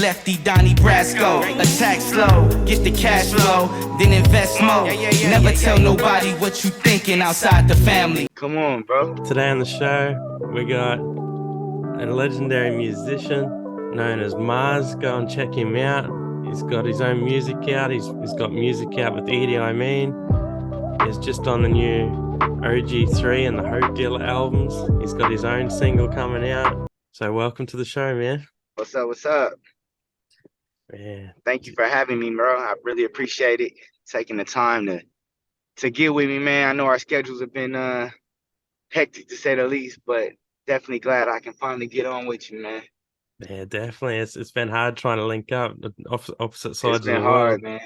Lefty Donnie Brasco, attack slow, get the cash flow, then invest more. Never tell nobody what you thinking outside the family. Come on, bro. Today on the show, we got a legendary musician known as Mars. Go and check him out. He's got his own music out. He's got music out with E.D.I. He's just on the new OG3 and the Hope Dealer albums. He's got his own single coming out. So welcome to the show, man. What's up? What's up? Yeah. Thank you for having me, bro. I really appreciate it. Taking the time to get with me, man. I know our schedules have been hectic to say the least, but definitely glad I can finally get on with you, man. Yeah, definitely. It's been hard trying to link up the opposite sides It's been of the hard, world. man.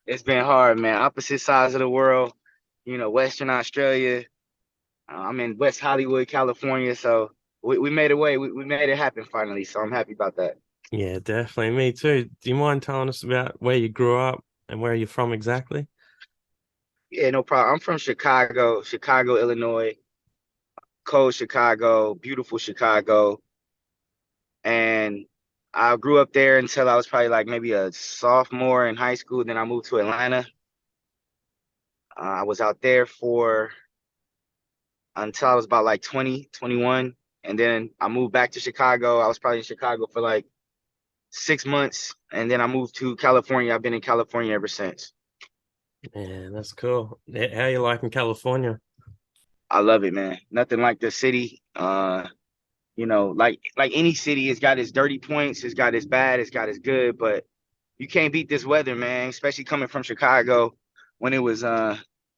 It's been hard, man. Opposite sides of the world, Western Australia. I'm in West Hollywood, California, so we made a way. We made it happen finally, so I'm happy about that. Yeah, definitely. Me too. Do you mind telling us about where you grew up and where you're from exactly? Yeah, no problem. I'm from Chicago, Illinois. Cold Chicago, beautiful Chicago. And I grew up there until I was probably like maybe a sophomore in high school. Then I moved to Atlanta. I was out there until I was about like 20, 21. And then I moved back to Chicago. I was probably in Chicago for like 6 months. And then I moved to California. I've been in California ever since. Yeah, that's cool. How you liking California? I love it, man. Nothing like the city. Like any city, it's got its dirty points, it's got its bad, it's got its good, but you can't beat this weather, man, especially coming from Chicago when it was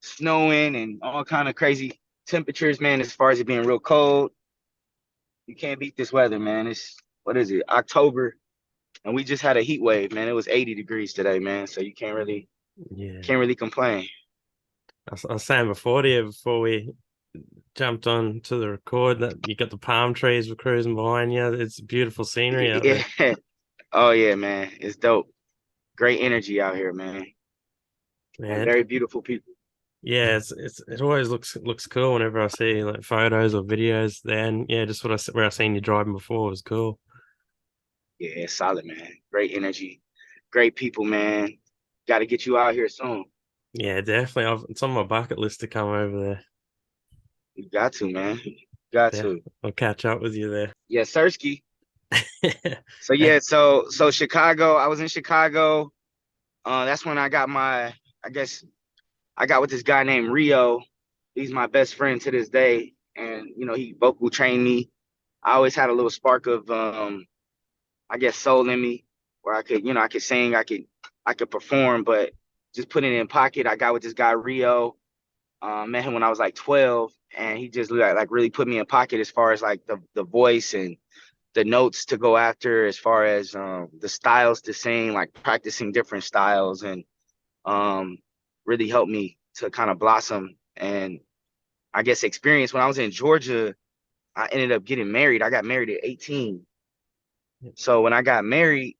snowing and all kind of crazy temperatures, man, as far as it being real cold. You can't beat this weather, man. It's what is it, October, and we just had a heat wave, man. It was 80 degrees today, man. So you Yeah. can't really complain. I was saying before we jumped on to the record that you got the palm trees were cruising behind you. It's beautiful scenery out there. Yeah. Oh yeah, man. It's dope. Great energy out here, man. And Man, very beautiful people. yeah, it always looks cool whenever I see like photos or videos there. And yeah, just where I seen you driving before was cool. Yeah, solid, man. Great energy. Great people, man. Got to get you out here soon. Yeah, definitely. It's on my bucket list to come over there. You got to, man. Got Yeah, to. I'll catch up with you there. Yeah, Sersky. So yeah, so Chicago, I was in Chicago. That's when I got I guess I got with this guy named Rio. He's my best friend to this day. And he vocal trained me. I always had a little spark of I guess soul in me where I could sing, I could perform, but just put it in pocket. I got with this guy Rio. Met him when I was like 12, and he just like really put me in pocket as far as like the voice and the notes to go after, as far as the styles to sing, like practicing different styles, and really helped me to kind of blossom and I guess experience. When I was in Georgia, I ended up getting married. I got married at 18. So when I got married,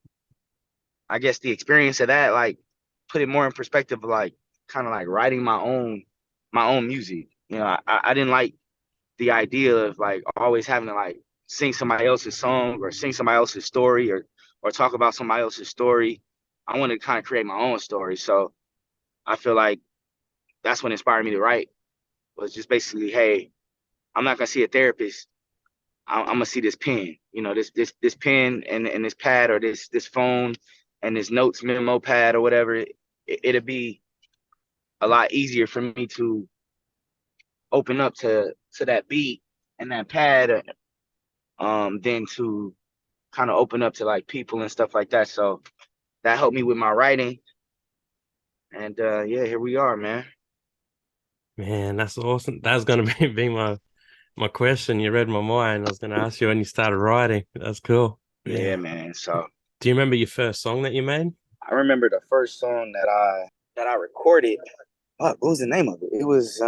I guess the experience of that like put it more in perspective of like kind of like writing my own music. I didn't like the idea of like always having to like sing somebody else's song or sing somebody else's story or talk about somebody else's story. I wanted to kind of create my own story. So I feel like that's what inspired me to write, was just basically, hey, I'm not gonna see a therapist. I'm gonna see this pen, this pen and this pad, or this phone and this notes memo pad or whatever. It'll be a lot easier for me to open up to that beat and that pad, than to kind of open up to like people and stuff like that. So that helped me with my writing. And yeah, here we are, man. Man, that's awesome. That was gonna be my question. You read my mind. I was gonna ask you when you started writing. That's cool. Yeah, Yeah. man. So Do you remember your first song that you made? I remember the first song that I recorded. What was the name of it? It was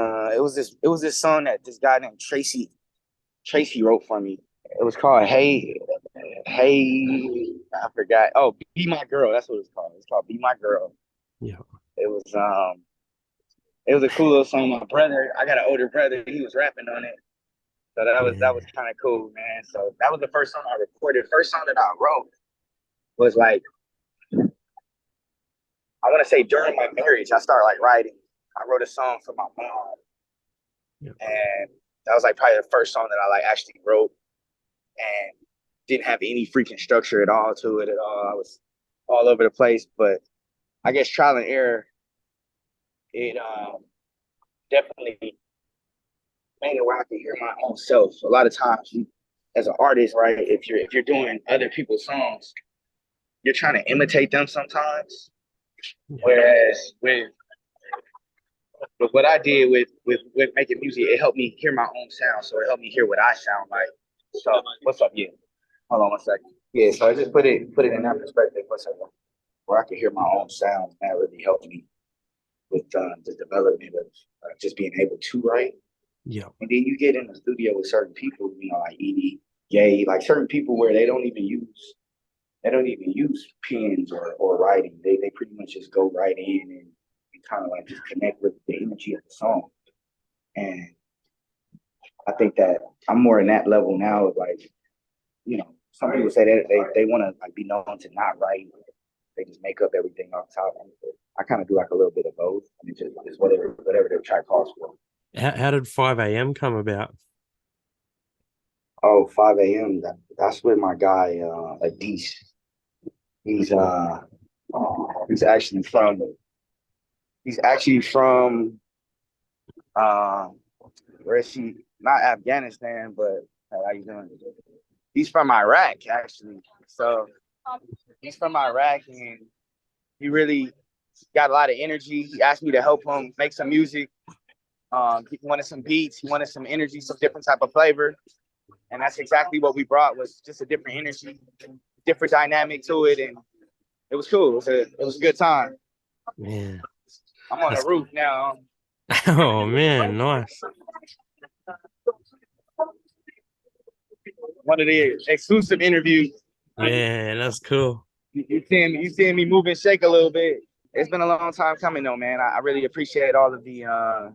this song that this guy named Tracy wrote for me. It was called Hey, I forgot. Oh, Be My Girl. That's what it's called. It's called Be My Girl. Yeah. It was it was a cool little song. My brother, I got an older brother, he was rapping on it. So that was Yeah. kind of cool, man. So that was the first song I recorded, first song that I wrote. was like, I want to say during my marriage, I started like writing. I wrote a song for my mom, and that was like probably the first song that I like actually wrote, and didn't have any freaking structure at all to it at all. I was all over the place, but I guess trial and error, it definitely made it where I could hear my own self. A lot of times, as an artist, right, if you're doing other people's songs, you're trying to imitate them sometimes. Whereas with what I did with making music, it helped me hear my own sound. So it helped me hear what I sound like. So what's up? Yeah. Hold on one second. Yeah, so I just put it in that perspective. What's up? Where I could hear my own sound. That really helped me with the development of just being able to write. Yeah. And then you get in the studio with certain people, you know, like E.D.I, Gay, like certain people where they don't even use pens or writing. They pretty much just go right in and kind of like just connect with the energy of the song. And I think that I'm more in that level now of like, you know, some people say that they want to like be known to not write. They just make up everything off top. I kind of do like a little bit of both. And it's whatever the track calls for. How did 5 a.m. come about? Oh, 5 a.m. That's with my guy, Adis. He's he's actually from he's actually from where is he? Not Afghanistan, but how you doing? He's from Iraq, actually. So he's from Iraq, and he really got a lot of energy. He asked me to help him make some music. He wanted some beats. He wanted some energy, some different type of flavor, and that's exactly what we brought. Was just a different energy, different dynamic to it, and it was cool. It was a good time. Man, I'm on the roof now. Oh man, nice. One of the exclusive interviews. Man, that's cool. You seeing me move and shake a little bit. It's been a long time coming though, man. I really appreciate all of the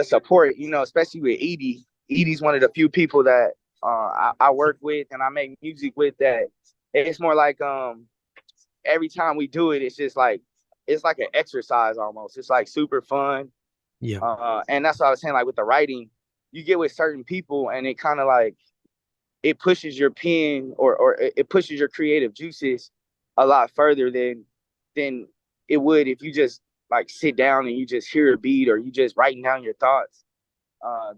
support, you know, especially with E.D.I. E.D.I's one of the few people that I work with and I make music with that it's more like every time we do it, it's just like it's like an exercise almost. It's like super fun. Yeah. And that's what I was saying, like with the writing, you get with certain people and it kind of like it pushes your pen or it pushes your creative juices a lot further than it would if you just like sit down and you just hear a beat or you just writing down your thoughts.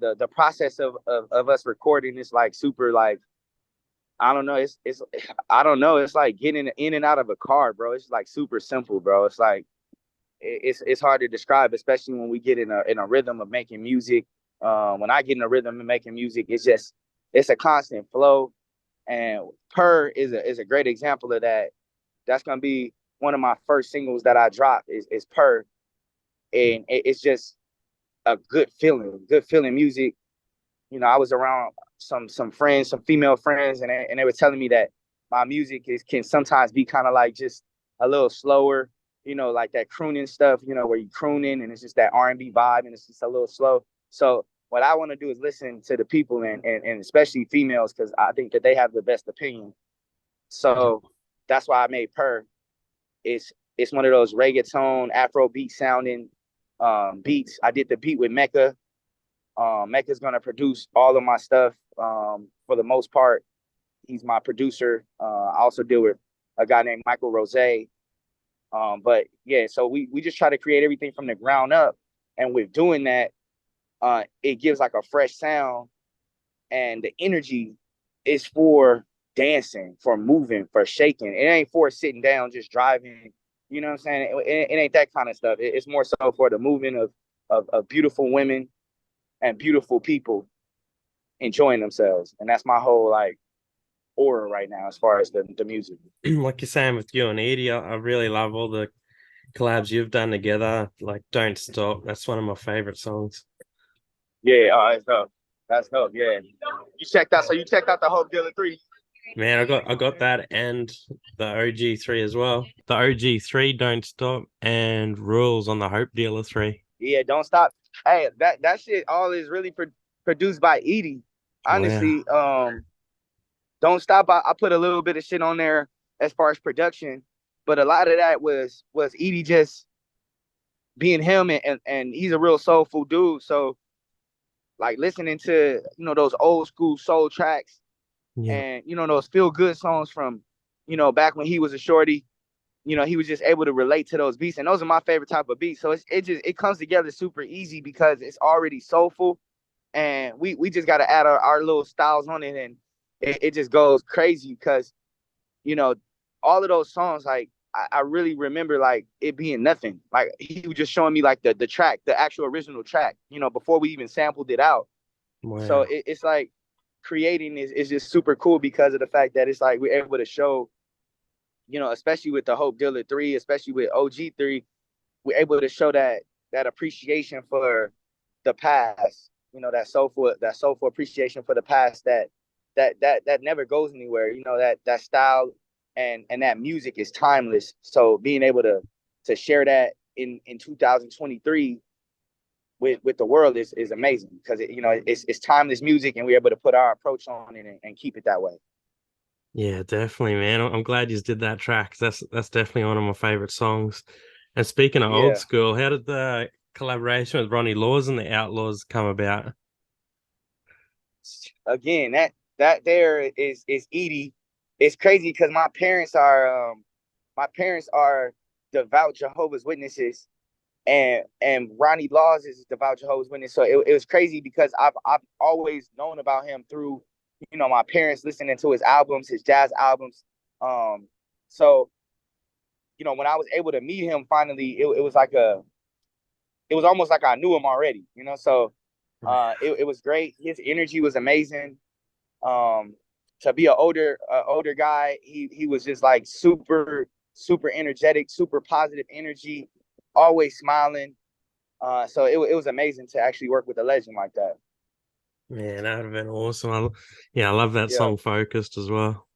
The process of us recording is like super like I don't know. It's I don't know. It's like getting in and out of a car, bro. It's like super simple, bro. It's like it's hard to describe, especially when we get in a rhythm of making music. When I get in a rhythm of making music, it's a constant flow. And Per is a great example of that. That's gonna be one of my first singles that I dropped is Per, and it's just a good feeling music. You know, I was around some friends, some female friends, and they were telling me that my music can sometimes be kind of like just a little slower, you know, like that crooning stuff, you know, where you crooning and it's just that R&B vibe and it's just a little slow. So what I want to do is listen to the people and especially females because I think that they have the best opinion. So that's why I made Per. It's one of those reggaeton, Afro beat sounding beats. I did the beat with Mecca. Mecca's gonna produce all of my stuff for the most part. He's my producer. I also deal with a guy named Michael Rose. But yeah, so we just try to create everything from the ground up, and with doing that, it gives like a fresh sound, and the energy is for dancing, for moving, for shaking. It ain't for sitting down just driving. You know what I'm saying? It ain't that kind of stuff. It's more so for the movement of beautiful women and beautiful people enjoying themselves. And that's my whole like aura right now as far as the music. Like you're saying with you and E.D.I, I really love all the collabs you've done together. Like Don't Stop. That's one of my favorite songs. Yeah, that's dope. That's dope. Yeah. You checked out the Hope Dealer 3. Man, I got that and the OG3 as well. The OG3, Don't Stop, and Rules on the Hope Dealer 3. Yeah, Don't Stop. Hey, that shit all is really produced by E.D.I. Honestly, Wow. Don't Stop. I put a little bit of shit on there as far as production, but a lot of that was E.D. just being him, and he's a real soulful dude. So like listening to, you know, those old school soul tracks, Yeah. and, you know, those feel good songs from, you know, back when he was a shorty, you know, he was just able to relate to those beats. And those are my favorite type of beats. So it comes together super easy because it's already soulful, and we just got to add our little styles on it, and it just goes crazy because, you know, all of those songs, like I really remember like it being nothing. Like he was just showing me like the track, the actual original track, you know, before we even sampled it out. So Wow. it's like creating is just super cool because of the fact that it's like we're able to show, you know, especially with the Hope Dealer 3, especially with OG 3, we're able to show that appreciation for the past, you know, that soulful appreciation for the past that never goes anywhere. You know, that style and that music is timeless. So being able to share that in 2023 with the world is amazing because you know it's timeless music, and we're able to put our approach on it and keep it that way. Yeah, definitely, man. I'm glad you did that track. That's definitely one of my favorite songs. And speaking of old Yeah. school, how did the collaboration with Ronnie Laws and the Outlaws come about? Again, that there is E.D. It's crazy because my parents are devout Jehovah's Witnesses, and Ronnie Laws is a devout Jehovah's Witness. So it was crazy because I've always known about him through, you know, my parents listening to his albums, his jazz albums. So, you know, when I was able to meet him finally, it was like it was almost like I knew him already, you know. So it was great. His energy was amazing. Um, to be an older guy, he was just like super energetic, super positive energy, always smiling. So it was amazing to actually work with a legend like that. Man, that would have been awesome. Yeah, I love that Yeah. song Focused as well.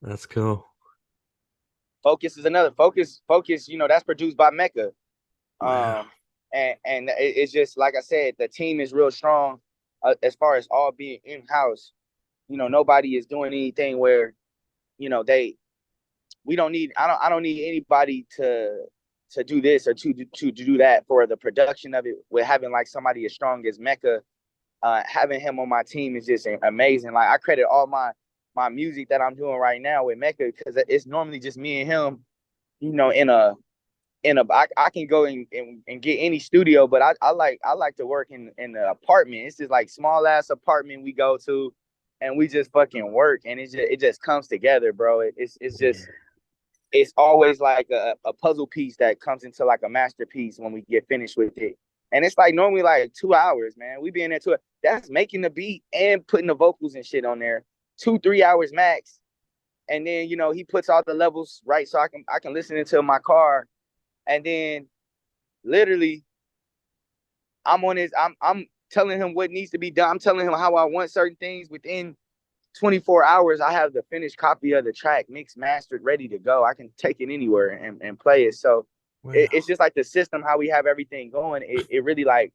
That's cool. Focus is another focus. You know, that's produced by Mecca. Wow. And it's just like I said, the team is real strong as far as all being in house. You know, nobody is doing anything where, you know, we don't need I don't need anybody to do this or to do that for the production of it. With having like somebody as strong as Mecca, having him on my team is just amazing. Like I credit all my music that I'm doing right now with Mecca because it's normally just me and him. You know, I can go and get any studio, but I like to work in the apartment. It's just like small ass apartment we go to, and we just fucking work, and it just comes together, bro. It's just it's always like a puzzle piece that comes into like a masterpiece when we get finished with it. And it's like normally like 2 hours, man. We be in there that's making the beat and putting the vocals and shit on there. 2-3 hours max. And then, you know, he puts all the levels right so I can listen into my car. And then literally I'm telling him what needs to be done. I'm telling him how I want certain things. Within 24 hours, I have the finished copy of the track, mixed, mastered, ready to go. I can take it anywhere and play it. So Wow. it's just like the system, how we have everything going. It really like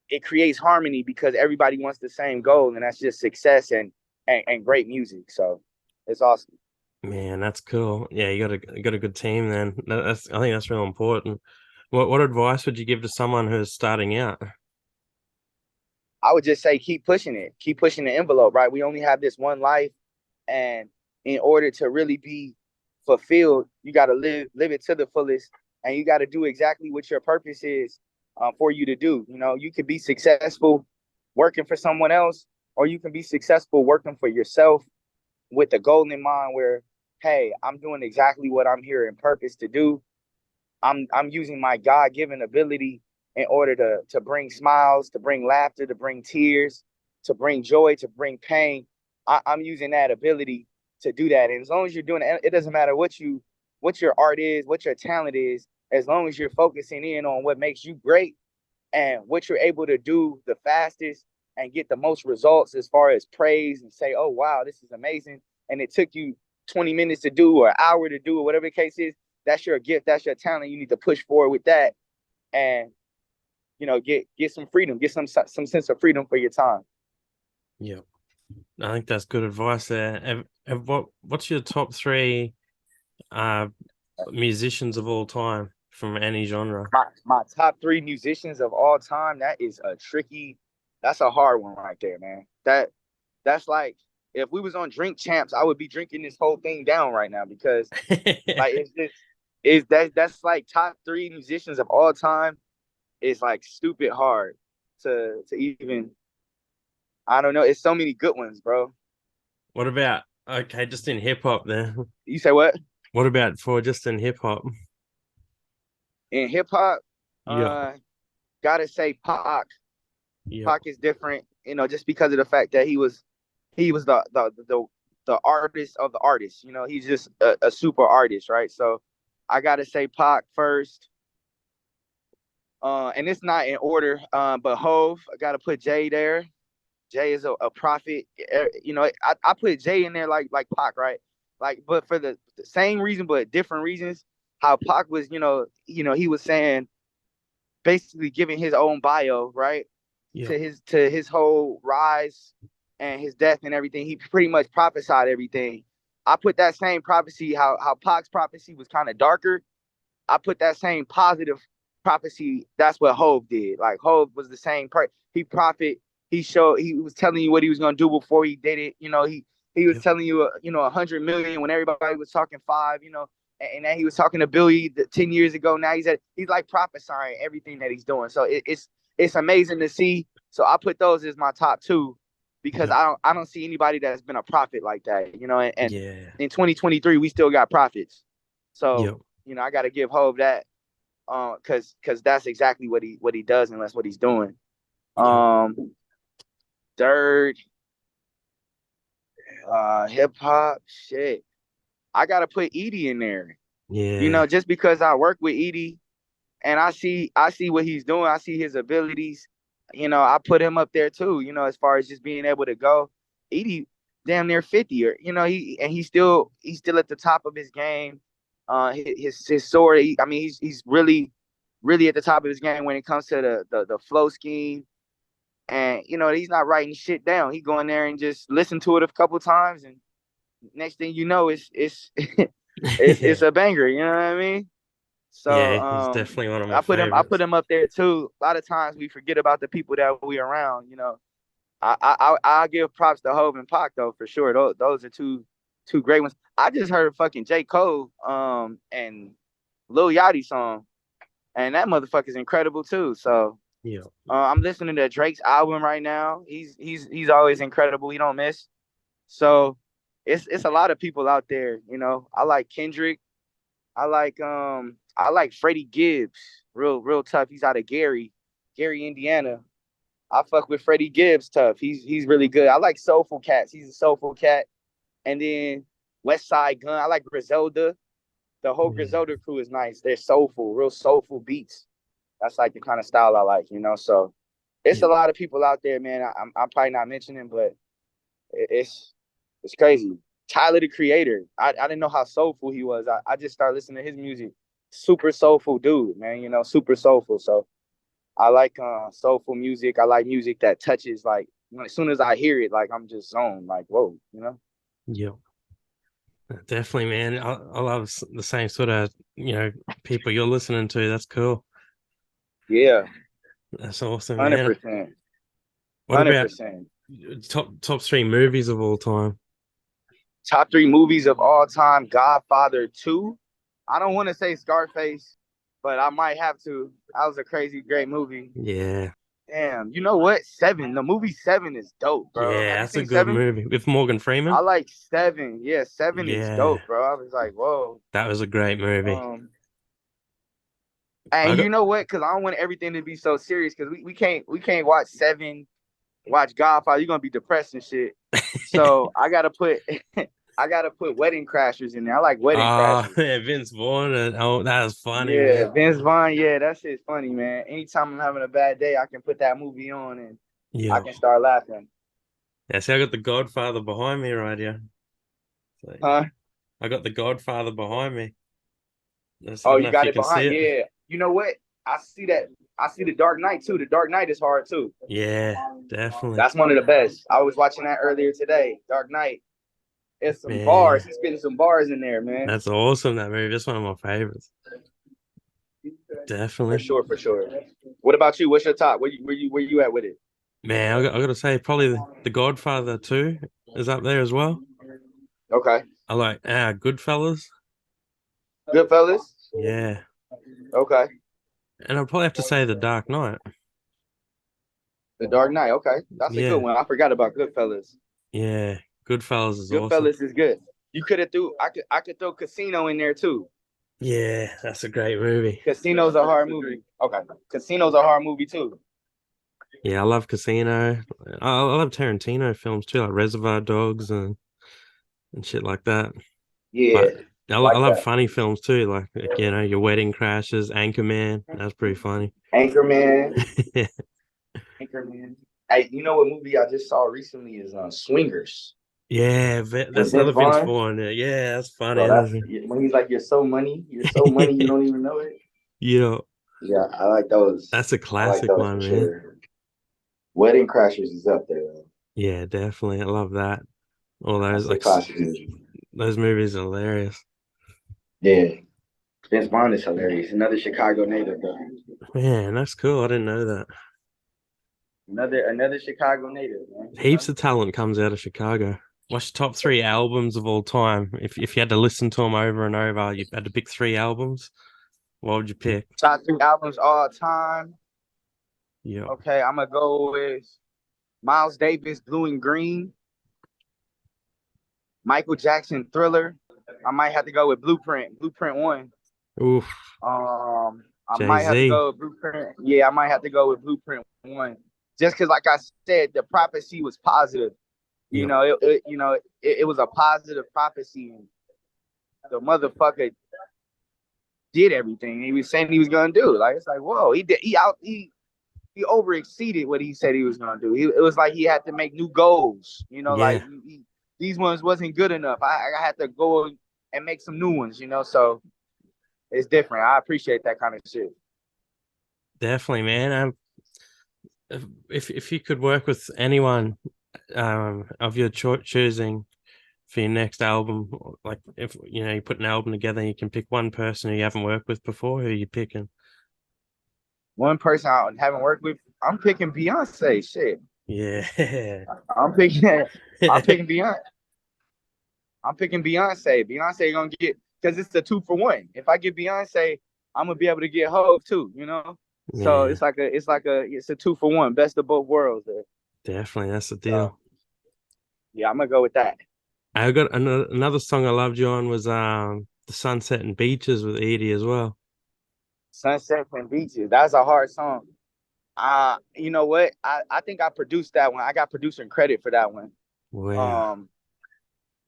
it creates harmony because everybody wants the same goal, and that's just success and great music. So it's awesome. Man, that's cool. Yeah, you got a good team then. I think that's real important. What advice would you give to someone who's starting out? I would just say keep pushing the envelope, right? We only have this one life, and in order to really be fulfilled, you got to live it to the fullest, and you got to do exactly what your purpose is for you to do. You know, you could be successful working for someone else, or you can be successful working for yourself with a goal in mind where, hey, I'm doing exactly what I'm here in purpose to do. I'm using my God-given ability in order to bring smiles, to bring laughter, to bring tears, to bring joy, to bring pain. I'm using that ability to do that. And as long as you're doing it, it doesn't matter what your art is, what your talent is, as long as you're focusing in on what makes you great and what you're able to do the fastest and get the most results as far as praise and say, oh wow, this is amazing. And it took you 20 minutes to do or an hour to do or whatever the case is, that's your gift, that's your talent. You need to push forward with that and, you know, get some freedom, get some sense of freedom for your time. Yeah. I think that's good advice there. And what's your top three musicians of all time from any genre? My top three musicians of all time. That's a hard one right there, man. That's like if we was on Drink Champs, I would be drinking this whole thing down right now because like that's like top three musicians of all time. Is like stupid hard to even. I don't know. It's so many good ones, bro. What about okay, just in hip hop then? You say what? What about for just in hip hop? In hip hop, Yeah, gotta say Pac. yeah, Pac is different, just because of the fact that he was the artist of the artists. He's just a super artist, right? So I gotta say Pac first. And it's not in order, but Hove, I gotta put Jay there. Jay is a prophet. I put Jay in there like Pac, right? Like, but for the same reason, but different reasons. How Pac was, he was saying basically giving his own bio, right? yeah, To his whole rise and his death and everything. He pretty much prophesied everything. I put that same prophecy, how Pac's prophecy was kind of darker. I put that same positive prophecy. That's what Hove did. Like Hove was the same. He prophet. He was telling you what he was gonna do before he did it. He was yeah, telling you, 100 million when everybody was talking five. And then he was talking a billion 10 years ago. Now he's like prophesying everything that he's doing. So it's amazing to see. So I put those as my top two because yeah, I don't see anybody that's been a prophet like that. And yeah, in 2023 we still got prophets. So yeah, I got to give Hove that, because that's exactly what he does and that's what he's doing. yeah, Third, hip hop shit. I gotta put E.D. in there. yeah, Just because I work with E.D. and I see what he's doing. I see his abilities. I put him up there too. As far as just being able to go. E.D. damn near 50, or he's still at the top of his game. His sword. I mean, he's really really at the top of his game when it comes to the flow scheme. And he's not writing shit down. He go in there and just listen to it a couple times, and next thing you know, it's it's yeah, a banger. You know what I mean? So yeah. He's definitely one of my I put favorites. him up there too. A lot of times we forget about the people that we around. I give props to Hov and Pac though, for sure. Those are two great ones. I just heard fucking J. Cole and Lil Yachty song, and that motherfucker's incredible too. So Yeah, I'm listening to Drake's album right now. He's always incredible. He don't miss. So it's a lot of people out there. I like Kendrick. I like Freddie Gibbs. Real tough. He's out of Gary, Indiana. I fuck with Freddie Gibbs tough. He's really good. I like Soulful Cats. He's a Soulful Cat. And then West Side Gun. I like Griselda. The whole yeah, Griselda crew is nice. They're soulful, real soulful beats. That's like the kind of style I like. So it's yeah, a lot of people out there, man. I'm probably not mentioning, but it's crazy. Tyler the Creator. I didn't know how soulful he was. I just started listening to his music. Super soulful dude, man. Super soulful. So I like soulful music. I like music that touches, like, as soon as I hear it, like I'm just zoned, like, whoa. yeah. Definitely, man. I love the same sort of people you're listening to. That's cool. Yeah, That's awesome, hundred man. percent, What hundred about percent. top three movies of all time? Top three movies of all time: Godfather 2. I don't want to say Scarface, but I might have to. That was a crazy great movie. Yeah, Damn, you know what? Seven. The movie Seven is dope, bro. yeah, Have you that's a seen good Seven? movie with Morgan I Freeman. like Seven. Yeah, Seven is Yeah, dope, bro. I was like, whoa. that was a great movie. Um, I and got you know what? Because I don't want everything to be so serious. Because we can't watch Seven, watch Godfather. You're gonna be depressed and shit. So I gotta put I gotta put Wedding Crashers in there. I like Wedding oh Crashers. yeah, Vince Vaughn. Oh, that was funny, Yeah, man. Vince Vaughn. Yeah, that shit's funny, man. Anytime I'm having a bad day, I can put that movie on and I Yeah, can start laughing. yeah. See, I got the Godfather behind me right here. So, Huh? I got the Godfather behind me. I Oh, don't you know if got you it can see behind. it. Yeah. You know what? I see that. I see The Dark Knight too. The Dark Knight is hard too. Yeah, definitely. That's one of the best. I was watching that earlier today. Dark Knight. It's some bars. He's spitting some bars in there, man. That's awesome. That movie. That's one of my favorites. Definitely. For sure. What about you? What's your top? Where you at with it? Man, I got to say, probably the Godfather 2 is up there as well. Okay. I like Goodfellas. Goodfellas? Yeah. Okay. And I'd probably have to say The Dark Knight. The Dark Knight. Okay. That's a good one. I forgot about Goodfellas. Yeah. Goodfellas is awesome. Goodfellas is good. You could have I could throw Casino in there too. Yeah, that's a great movie. Casino's a hard movie. Okay. Casino's a hard movie too. Yeah, I love Casino. I love Tarantino films too, like Reservoir Dogs and shit like that. Yeah. But I love funny films too, like you know, Your Wedding Crashes, Anchorman. That's pretty funny. Anchorman. Anchorman. Hey, you know what movie I just saw recently is Swingers. Yeah, that's another Vince Vaughn. Yeah, that's funny. Bro, when he's like, you're so money, you don't even know it. Yeah. Yeah, I like those. That's a classic one, man. Sure. Wedding Crashers is up there, though. Yeah, definitely. I love that. All those those movies are hilarious. Yeah. Vince Vaughn is hilarious. Another Chicago native, though. Man, that's cool. I didn't know that. Another Chicago native, man. Heaps of talent comes out of Chicago. What's your top 3 albums of all time? If you had to listen to them over and over, you had to pick 3 albums, what would you pick? Top 3 albums all time? Yeah. Okay, I'm going to go with Miles Davis, Blue and Green. Michael Jackson, Thriller. I might have to go with Blueprint 1. Oof. I might have to go with Blueprint. Yeah, I might have to go with Blueprint 1. Just because, like I said, the prophecy was positive. You know, it was a positive prophecy. And the motherfucker did everything he was saying he was gonna do. Like, it's like, whoa, he over exceeded what he said he was gonna do. It was like he had to make new goals. You know, like these ones wasn't good enough. I had to go and make some new ones. You know, so it's different. I appreciate that kind of shit. Definitely, man. If you could work with anyone of your choosing for your next album, like if you put an album together and you can pick one person who you haven't worked with before, who are you picking? One person I haven't worked with, I'm picking Beyonce. Shit. Yeah. I'm picking Beyonce. I'm picking Beyonce. Beyonce gonna get, because it's a 2-for-1. If I get Beyonce, I'm gonna be able to get Hove too. You know. So it's a 2-for-1, best of both worlds. Definitely, that's the deal. Yeah, I'm gonna go with that. I got another song I loved you on was the Sunset and Beaches with E.D.I as well. Sunset and Beaches. That's a hard song. You know what? I think I produced that one. I got producing credit for that one. Wow.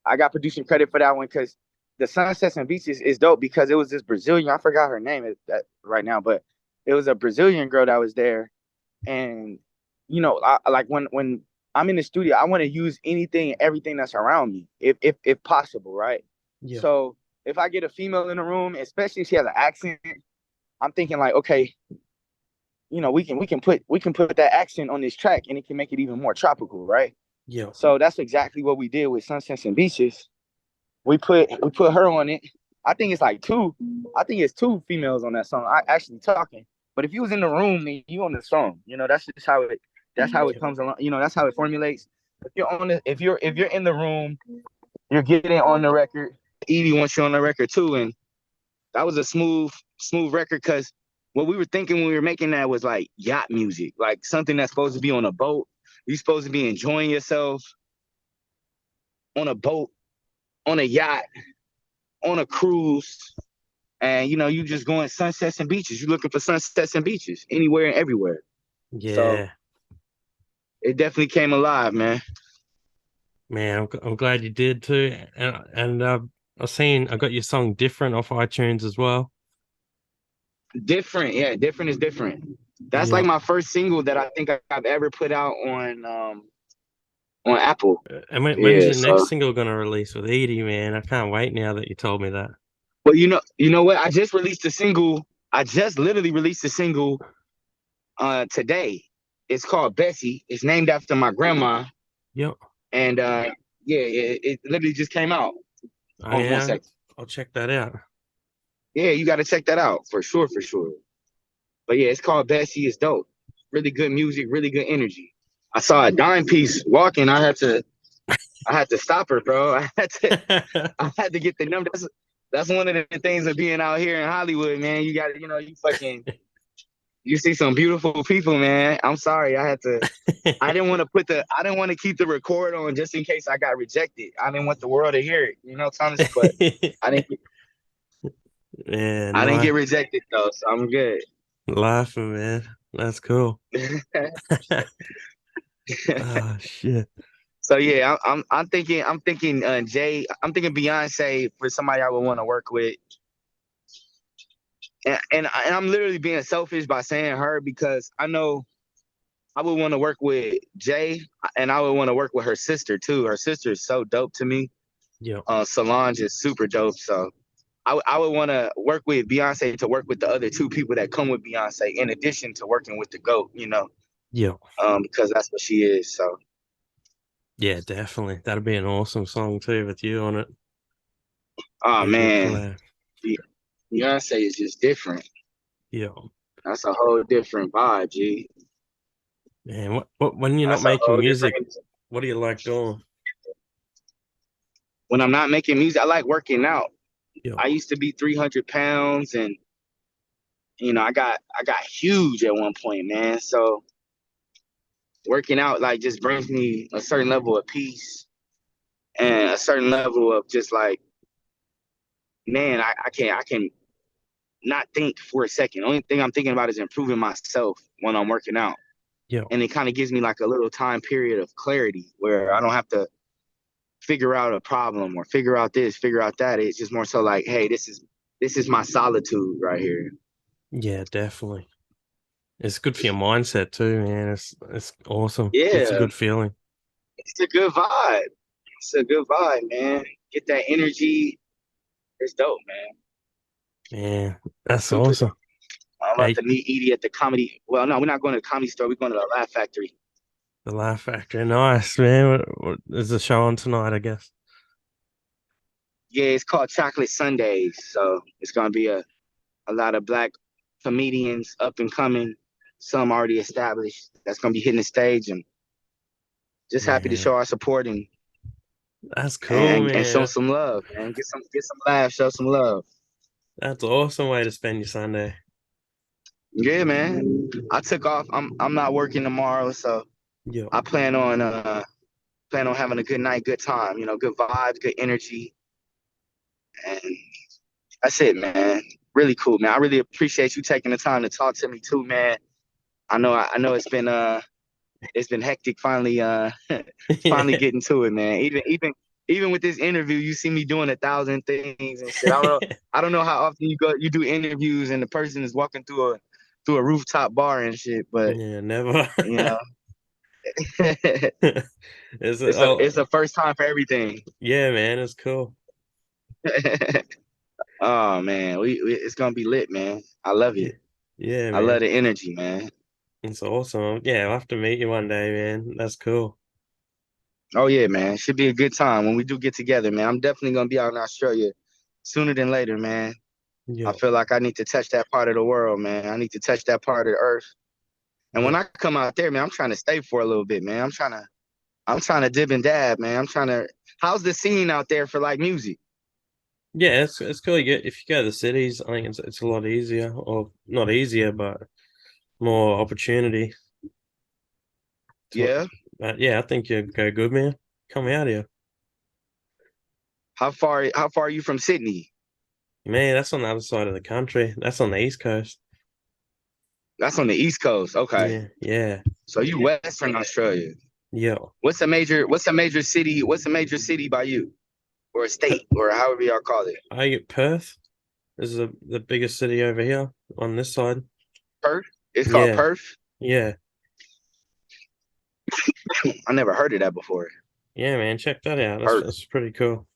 I got producing credit for that one because the Sunsets and Beaches is dope because it was this Brazilian. I forgot her name right now, but it was a Brazilian girl that was there. And, like when I'm in the studio, I want to use anything and everything that's around me, if possible, right? Yeah. So if I get a female in the room, especially if she has an accent, I'm thinking like, okay, we can put that accent on this track and it can make it even more tropical, right? Yeah. So that's exactly what we did with Sunsets and Beaches. We put her on it. I think it's like 2. I think it's 2 females on that song. I actually talking. But if you was in the room and you on the song, that's just how it comes along. That's how it formulates. If you're in the room, you're getting on the record. E.D.I wants you on the record too, and that was a smooth record because what we were thinking when we were making that was like yacht music, like something that's supposed to be on a boat. You're supposed to be enjoying yourself on a boat, on a yacht, on a cruise. And, you just going sunsets and beaches. You're looking for sunsets and beaches anywhere and everywhere. Yeah. So it definitely came alive, man. Man, I'm glad you did too. And I got your song Different off iTunes as well. Different. Yeah, Different is different. That's like my first single that I think I've ever put out on Apple. And when's your next single going to release with E.D.I, man? I can't wait now that you told me that. Well, you know what? I just released a single. I just literally released a single today. It's called Bessie. It's named after my grandma. Yep. And yeah, it literally just came out. Oh, Hold on one yeah. second. I'll check that out. Yeah, you got to check that out for sure, for sure. But yeah, it's called Bessie. It's dope. Really good music, really good energy. I saw a dime piece walking. I had to stop her, bro. I had to get the number. That's one of the things of being out here in Hollywood, man. You got to, you see some beautiful people, man. I'm sorry, I didn't want to keep the record on just in case I got rejected. I didn't want the world to hear it, Thomas. But I didn't, Yeah, I didn't no, get rejected though, so I'm good. laughing, man. That's cool. Oh shit. So yeah, I'm thinking Jay. I'm thinking Beyonce for somebody I would want to work with, and I'm literally being selfish by saying her because I know I would want to work with Jay, and I would want to work with her sister too. Her sister is so dope to me. Yep. Solange is super dope. So I would want to work with Beyonce to work with the other two people that come with Beyonce, in addition to working with the GOAT, Yep. because that's what she is. So Yeah, definitely. That'd be an awesome song too with you on it. oh Be a good man, collab. Beyonce is just different. Yeah. That's a whole different vibe, G. Man, what when you're not That's a making whole music, different. what do you like doing? When I'm not making music, I like working out. Yeah. I used to be 300 pounds, and I got huge at one point, man. So working out like just brings me a certain level of peace and a certain level of just like, man, I can not think for a second. The only thing I'm thinking about is improving myself when I'm working out. Yeah. And it kind of gives me like a little time period of clarity where I don't have to figure out a problem or figure out this, figure out that. It's just more so like, hey, this is my solitude right here. Yeah, definitely. It's good for your mindset too, man. It's awesome. It's a Yeah, good feeling. it's a good vibe. It's a good vibe, man. Get that energy. It's dope, man. Man, that's Super awesome. dope. I'm about Hey, to meet Edie at the comedy. Well, no, we're not going to the comedy store. We're going to the Laugh Factory. the Laugh Factory. Nice, man. What is the show on tonight, I guess? Yeah, it's called Chocolate Sundays. So it's going to be a lot of black comedians up and coming, some already established. That's going to be hitting the stage, and just happy to Man, show our support and that's cool, and show man. some love, man. Get some laughs, show some love. That's an awesome way to spend your Sunday. Yeah, man. I took off. I'm not working tomorrow, so Yeah. I plan on having a good night, good time. Good vibes, good energy, and that's it, man. Really cool, man. I really appreciate you taking the time to talk to me too, man. I know it's been hectic finally finally Yeah. getting to it, man. Even with this interview, you see me doing 1,000 things and shit. I don't know how often you do interviews and the person is walking through a rooftop bar and shit, but Yeah, never. you know, Is it, it's a first time for everything. yeah, man, it's cool. Oh man, it's gonna be lit, man. I love Yeah, it. yeah, I love man. the energy, man. It's awesome. Yeah, I'll have to meet you one day, man. That's cool. Oh yeah, man. Should be a good time when we do get together, man. I'm definitely gonna be out in Australia sooner than later, man. I Yeah, feel like I need to touch that part of the world, man. I need to touch that part of the earth. And when yeah. I come out there, man, I'm trying to stay for a little bit, man. I'm trying to dib and dab, man. How's the scene out there for like music? Yeah, it's cool. If you go to the cities, I think it's a lot easier, or not easier, but more opportunity. To, Yeah. but yeah, I think you go good, man. Come out here, How far are you from Sydney? man. That's on the other side of the country. That's on the East Coast. That's on the East Coast. Okay. Yeah, yeah, So you Western Australia. yeah. What's a major city by you? Or a P- state, or however y'all call it. I get Perth. This is the biggest city over here on this side. Perth? It's called Yeah, Perth? yeah, I never heard of that before. yeah, man. Check that out. Perth. That's pretty cool.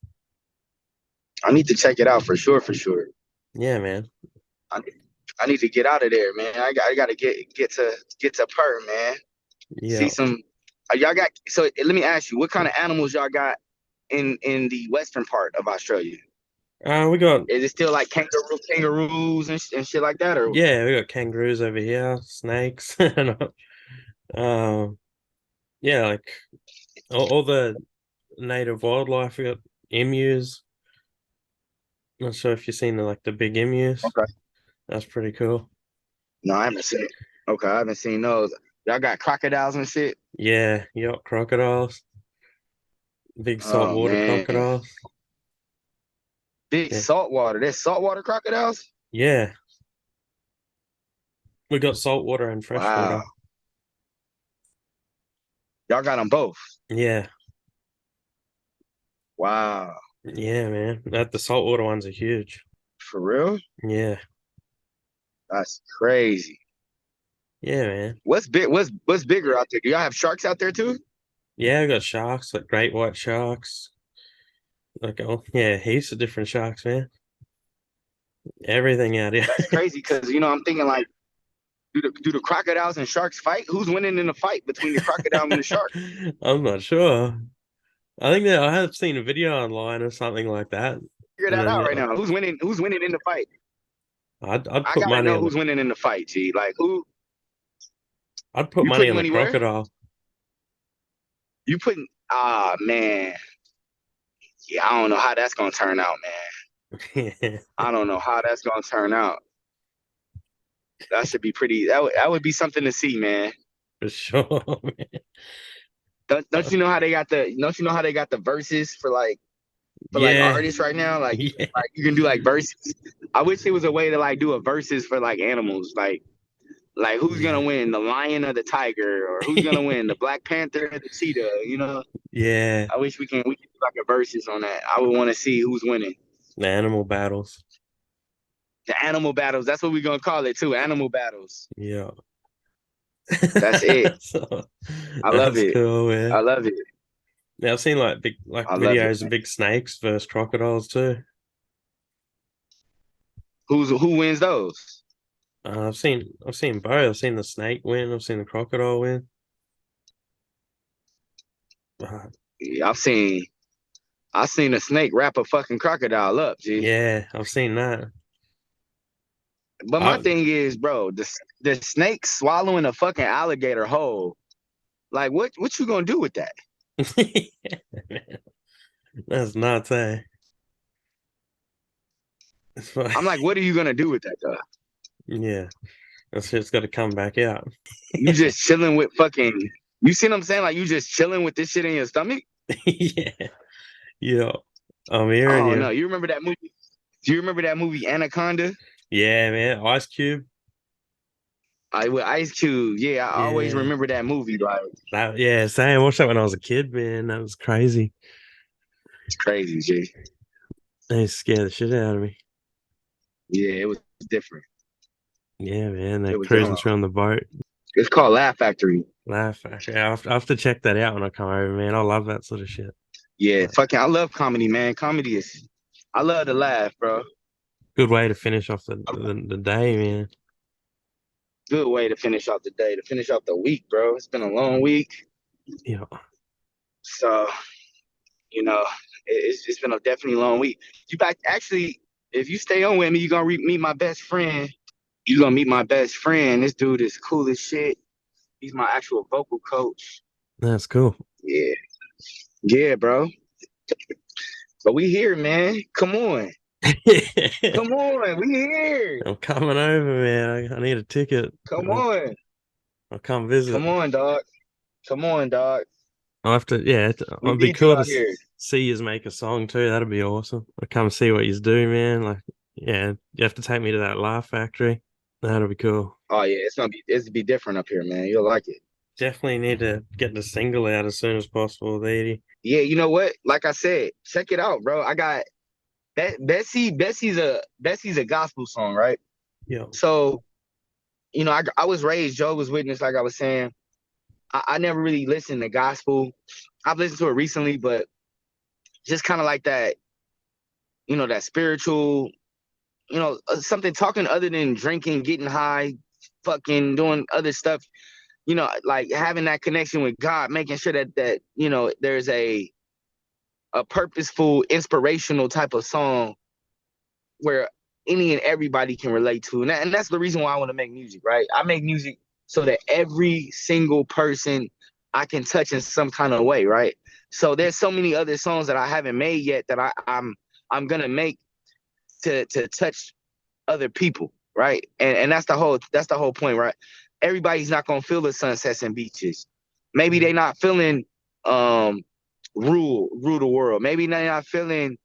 I need to check it out for sure, for sure. Yeah, man. I, I need to get out of there, man. I gotta get to Perth, man. See Yeah. some. Y'all got. So let me ask you, what kind of animals y'all got in the western part of Australia? We got Is it still like kangaroos and shit like that, or yeah, we got kangaroos over here, snakes, and yeah, like all the native wildlife. We got emus. Not sure if you've seen the big emus. okay? That's pretty cool. No, I haven't seen. Okay, I haven't seen those. Y'all got crocodiles and shit. Yeah, you got crocodiles, big Oh saltwater man, crocodiles. big Yeah, saltwater. There's saltwater crocodiles. yeah. We got saltwater and Wow, freshwater. y'all got them both. Yeah, Wow, yeah, man. The saltwater ones are huge. for real? Yeah, That's crazy. yeah, man. What's big? What's bigger out there? Do y'all have sharks out there too? Yeah, we got sharks, like great white sharks. Like, oh, yeah, heaps of different sharks, man. Everything out here. That's crazy because I'm thinking like, do the crocodiles and sharks fight? Who's winning in the fight between the crocodile and the shark? I'm not sure. I think that I have seen a video online or something like that. Figure And that out then right now. Who's winning? Who's winning in the fight? I'd I put gotta money know on the who's winning in the fight, G. Like who? I'd put You money putting on the money where? crocodile. You putting? Ah man, yeah. I don't know how that's gonna turn out, man. Yeah, I don't know how that's gonna turn out. That should be pretty. That would be something to see, man. for sure, man. Don't you know how they got the? Don't you know how they got the verses for like Yeah, artists right now? yeah, Like you can do like verses. I wish there was a way to like do a verses for like animals, like who's gonna yeah. win, the lion or the tiger, or who's gonna win, the Black Panther or the cheetah? Yeah, I wish we could do like a verses on that. I would want to see who's winning. the animal battles. The animal battles. That's what we're gonna call it too. Animal battles. Yeah. That's it. So, I love that's it. cool, man. I love it. Yeah, I've seen like big I love it, videos of man. big snakes versus crocodiles too. Who wins those? I've seen both. I've seen the snake win. I've seen the crocodile win. Uh, Yeah, I've seen a snake wrap a fucking crocodile up, G. yeah, I've seen that. But my I thing is, bro, the snake swallowing a fucking alligator whole. Like, what you gonna do with that? That's nuts, eh? It's fine. I'm like, what are you gonna do with that, though? Yeah, that shit's got to come back out. You just chilling with fucking. You see what I'm saying? Like, you just chilling with this shit in your stomach? Yeah, yeah. I'm hearing Oh no, you. you remember that movie? Do you remember that movie Anaconda? Yeah, man. Ice Cube. I with Ice Cube. Yeah, I always Yeah, remember that movie. Like, yeah. Same. I watched that when I was a kid, man. That was crazy. it's crazy, G. They scared the shit out of me. Yeah, it was different. Yeah, man. They're It was cruising different. through on the boat. It's called Laugh Factory. Laugh. Actually, I have to check that out when I come over, man. I love that sort of shit. Yeah, fucking. I love comedy, man. Comedy is. I love to laugh, bro. Good way to finish off the day, man. Good way to finish off the day, to finish off the week, bro. It's been a long week, Yeah. so it's been a definitely long week. You back actually, if you stay on with me, you're gonna meet my best friend. You're gonna meet my best friend. This dude is cool as shit. He's my actual vocal coach. That's cool. Yeah, yeah, bro. But we here, man. Come on, come on. We here. I'm coming over, man. I need a ticket. Come on, I'll come visit. come on, dog. Come on, dog. I'll have to, yeah, We it'd be need you cool to out here. see you make a song too. That'd be awesome. I'll come see what you do, man. Like, yeah, you have to take me to that Laugh Factory. That'll be cool. Oh yeah, it's be different up here, man. You'll like it. Definitely need to get the single out as soon as possible, Edie. Yeah, you know what? Like I said, check it out, bro. I got Bessie's a gospel song, right? Yeah. So, I was raised Jehovah's Witness, like I was saying. I never really listened to gospel. I've listened to it recently, but just kind of like that, that spiritual, something talking other than drinking, getting high, fucking doing other stuff, like having that connection with God, making sure that there's a purposeful, inspirational type of song where any and everybody can relate to. And that's the reason why I want to make music, right? I make music so that every single person I can touch in some kind of way, right? So there's so many other songs that I haven't made yet that I'm gonna make to touch other people, right? And that's the whole point, right? Everybody's not gonna feel the sunsets and beaches. Maybe they're not feeling rule the world. Maybe they're not feeling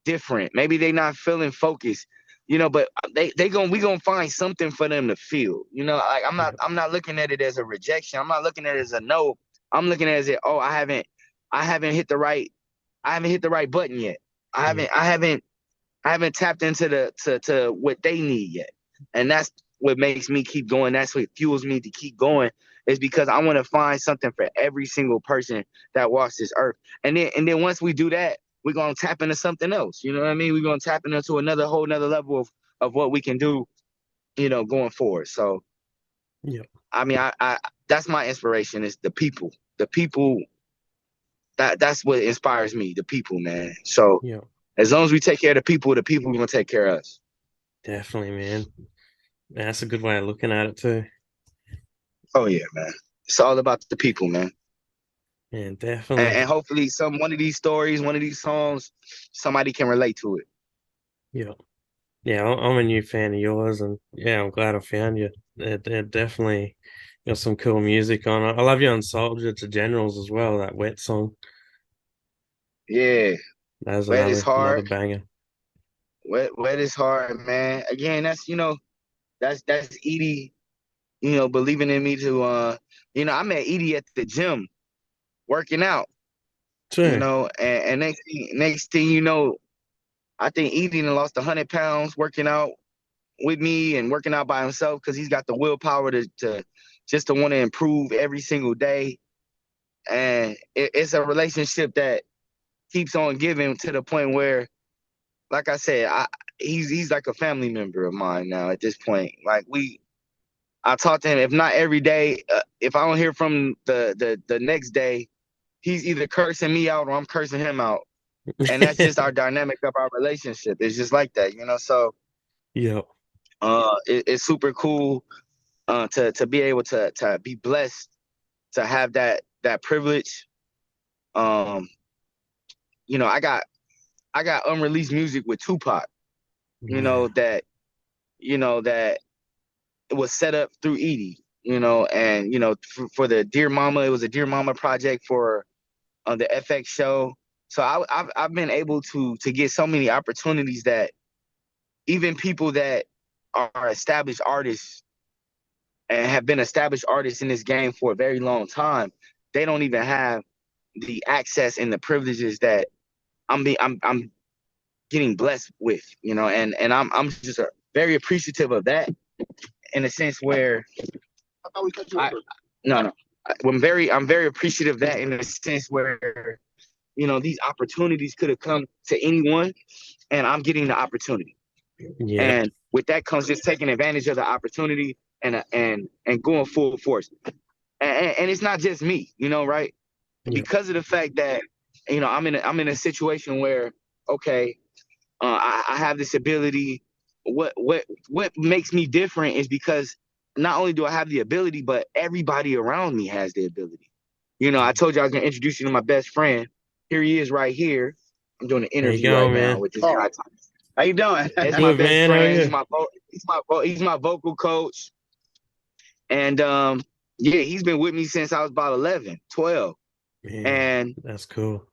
different. Maybe they not feeling focused, but we gonna find something for them to feel. Like I'm not looking at it as a rejection. I'm not looking at it as a no. I'm looking at it as I haven't hit the right button yet. I haven't tapped into to what they need yet. And that's what makes me keep going. That's what fuels me to keep going, is because I want to find something for every single person that walks this earth. And then once we do that, we're gonna tap into something else. You know what I mean? We're gonna tap into whole nother level of what we can do, going forward. So I mean, I that's my inspiration, is the people. The people, that's what inspires me, the people, man. So as long as we take care of the people are gonna take care of us. Definitely, man. That's a good way of looking at it too. Oh yeah, man. It's all about the people, man. Yeah, definitely. And hopefully one of these stories, one of these songs, somebody can relate to it. Yeah, I'm a new fan of yours, and I'm glad I found you. It definitely got some cool music on it. I love you on Soldier to Generals as well, that Wet song. Yeah. That's Wet is another hard. banger. Wet is hard, man. Again, that's that's E.D, believing in me to I met E.D at the gym working out. True. And next thing you know, I think E.D lost 100 pounds working out with me and working out by himself, because he's got the willpower to just to want to improve every single day. And it's a relationship that keeps on giving, to the point where, like I said, he's like a family member of mine now at this point. Like I talk to him, if not every day. If I don't hear from the next day, he's either cursing me out or I'm cursing him out. And that's just our dynamic of our relationship. It's just like that, So it's super cool to be able to be blessed to have that privilege. I got unreleased music with Tupac, that it was set up through E.D, and for the Dear Mama, it was a Dear Mama project for the FX show. So I've been able to get so many opportunities that even people that are established artists and have been established artists in this game for a very long time, they don't even have the access and the privileges that I'm getting blessed with, and I'm just very appreciative of that, in a sense where no, I'm very appreciative of that, in a sense where these opportunities could have come to anyone, and I'm getting the opportunity. And with that comes just taking advantage of the opportunity and going full force. And it's not just me, right? Because of the fact that I'm in a situation where, okay, I have this ability. What makes me different is because not only do I have the ability, but everybody around me has the ability. I told you I was gonna introduce you to my best friend. Here he is, right here. I'm doing an interview right now with this guy. How you doing? It's my best friend. He's my vocal coach. And he's been with me since I was about 11, 12. Man, and that's cool.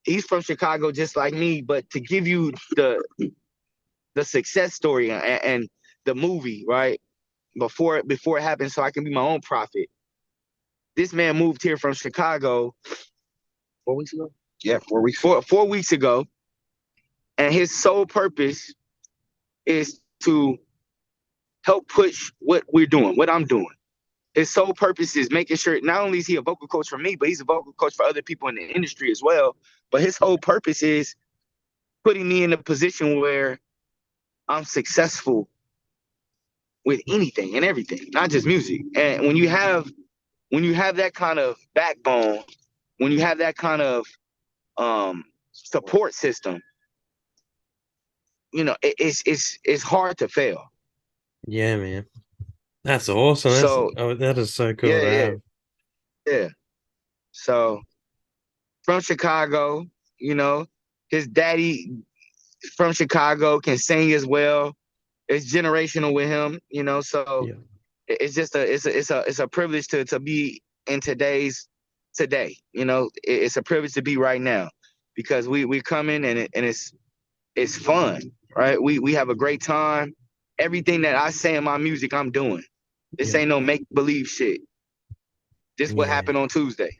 He's from Chicago just like me, but to give you the success story and the movie, right? Before it happened, so I can be my own prophet. This man moved here from Chicago 4 weeks ago. Yeah, 4 weeks. 4 weeks ago. And his sole purpose is to help push what we're doing, what I'm doing. His sole purpose is making sure not only is he a vocal coach for me, but he's a vocal coach for other people in the industry as well. But his whole purpose is putting me in a position where I'm successful with anything and everything, not just music. And when you have that kind of backbone, when you have that kind of support system, you know, it's hard to fail. Yeah, man. That's awesome. So That is so cool yeah, to yeah, have. yeah. So from Chicago, you know, his daddy from Chicago can sing as well. It's generational with him, you know. So Yeah. it's just it's a privilege to be in today. You know, it's a privilege to be right now because we come in and it's fun, right? We have a great time. Everything that I say in my music, I'm doing. This Yeah. ain't no make believe shit. This what Yeah. happened on Tuesday.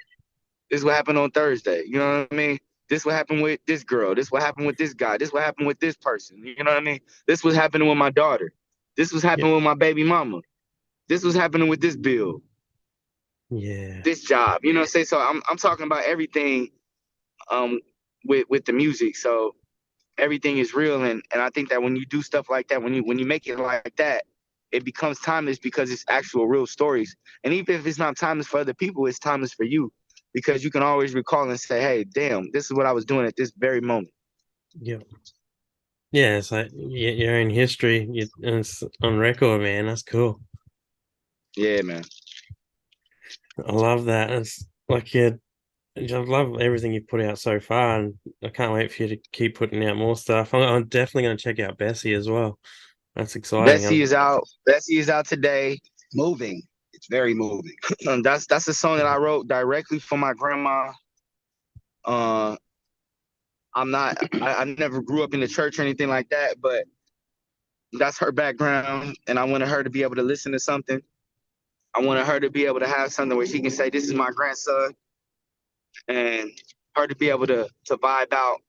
This what happened on Thursday. You know what I mean? This what happened with this girl. This what happened with this guy. This what happened with this person. You know what I mean? This was happening with my daughter. This was Yeah. happening with my baby mama. This was happening with this bill, Yeah. this job. You know what I'm saying? So I'm talking about everything with the music. So everything is real, and I think that when you do stuff like that, when you make it like that, it becomes timeless because it's actual real stories. And even if it's not timeless for other people, it's timeless for you because you can always recall and say, "Hey, damn, this is what I was doing at this very moment." Yeah. Yeah. It's like your own history. And it's on record, man. That's cool. Yeah, man. I love that. It's like I love everything you put out so far, and I can't wait for you to keep putting out more stuff. I'm definitely going to check out Bessie as well. That's exciting. Bessie is out. Bessie is out today. Moving. It's very moving. That's a song that I wrote directly for my grandma. Uh, I never grew up in the church or anything like that, but that's her background, and I wanted her to be able to listen to something. I wanted her to be able to have something where she can say, "This is my grandson," and her to be able to vibe out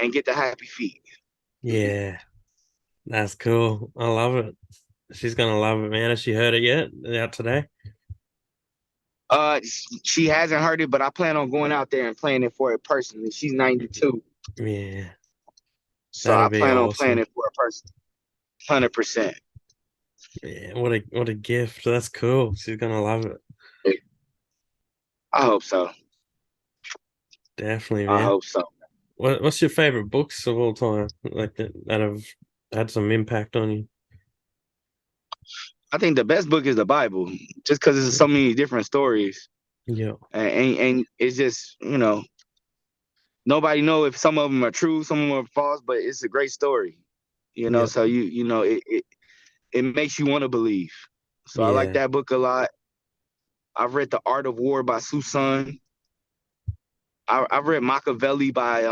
and get the happy feet. Yeah, that's cool. I love it. She's gonna love it, man. Has she heard it yet? Out today? She hasn't heard it, but I plan on going out there and playing it for her personally. She's 92, Yeah, so that'll I be plan on playing awesome. it for her person, 100%. Yeah, what a gift. That's cool. She's gonna love it. I hope so. Definitely, I man. hope so. What's your favorite books of all time? Like that have had some impact on you? I think the best book is the Bible, just because there's so many different stories, Yeah, and it's just nobody know if some of them are true, some of them are false, but it's a great story. You know, yeah, so you know it makes you want to believe. So I like yeah, that book a lot. I've read The Art of War by Susan. I've read Machiavelli by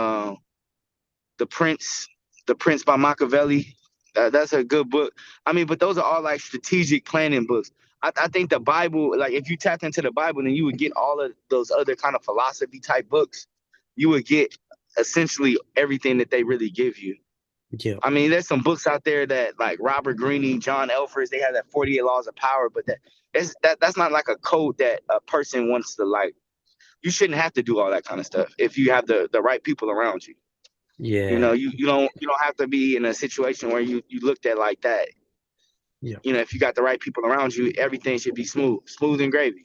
the Prince, The Prince by Machiavelli. That's a good book. I mean, but those are all like strategic planning books. I think the Bible, like if you tapped into the Bible, then you would get all of those other kind of philosophy type books. You would get essentially everything that they really give you. yeah, I mean, there's some books out there that like Robert Greene, John Elfers, they have that 48 Laws of Power, but that's not like a code that a person wants to like. You shouldn't have to do all that kind of stuff if you have the right people around you. You know, yeah, you don't have to be in a situation where you looked at like that. yeah, You know, if you got the right people around you, everything should be smooth and gravy.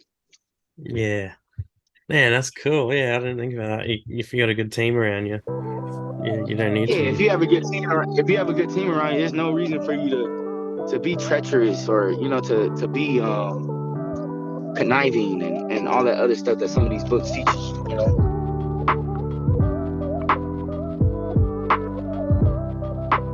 yeah. Man, that's cool. Yeah, I didn't think about that. If you got a good team around you, you don't need Yeah, to if be. you have a good team, if you have a good team around you, there's no reason for you to be treacherous or to be conniving and all that other stuff that some of these books teach you. You know.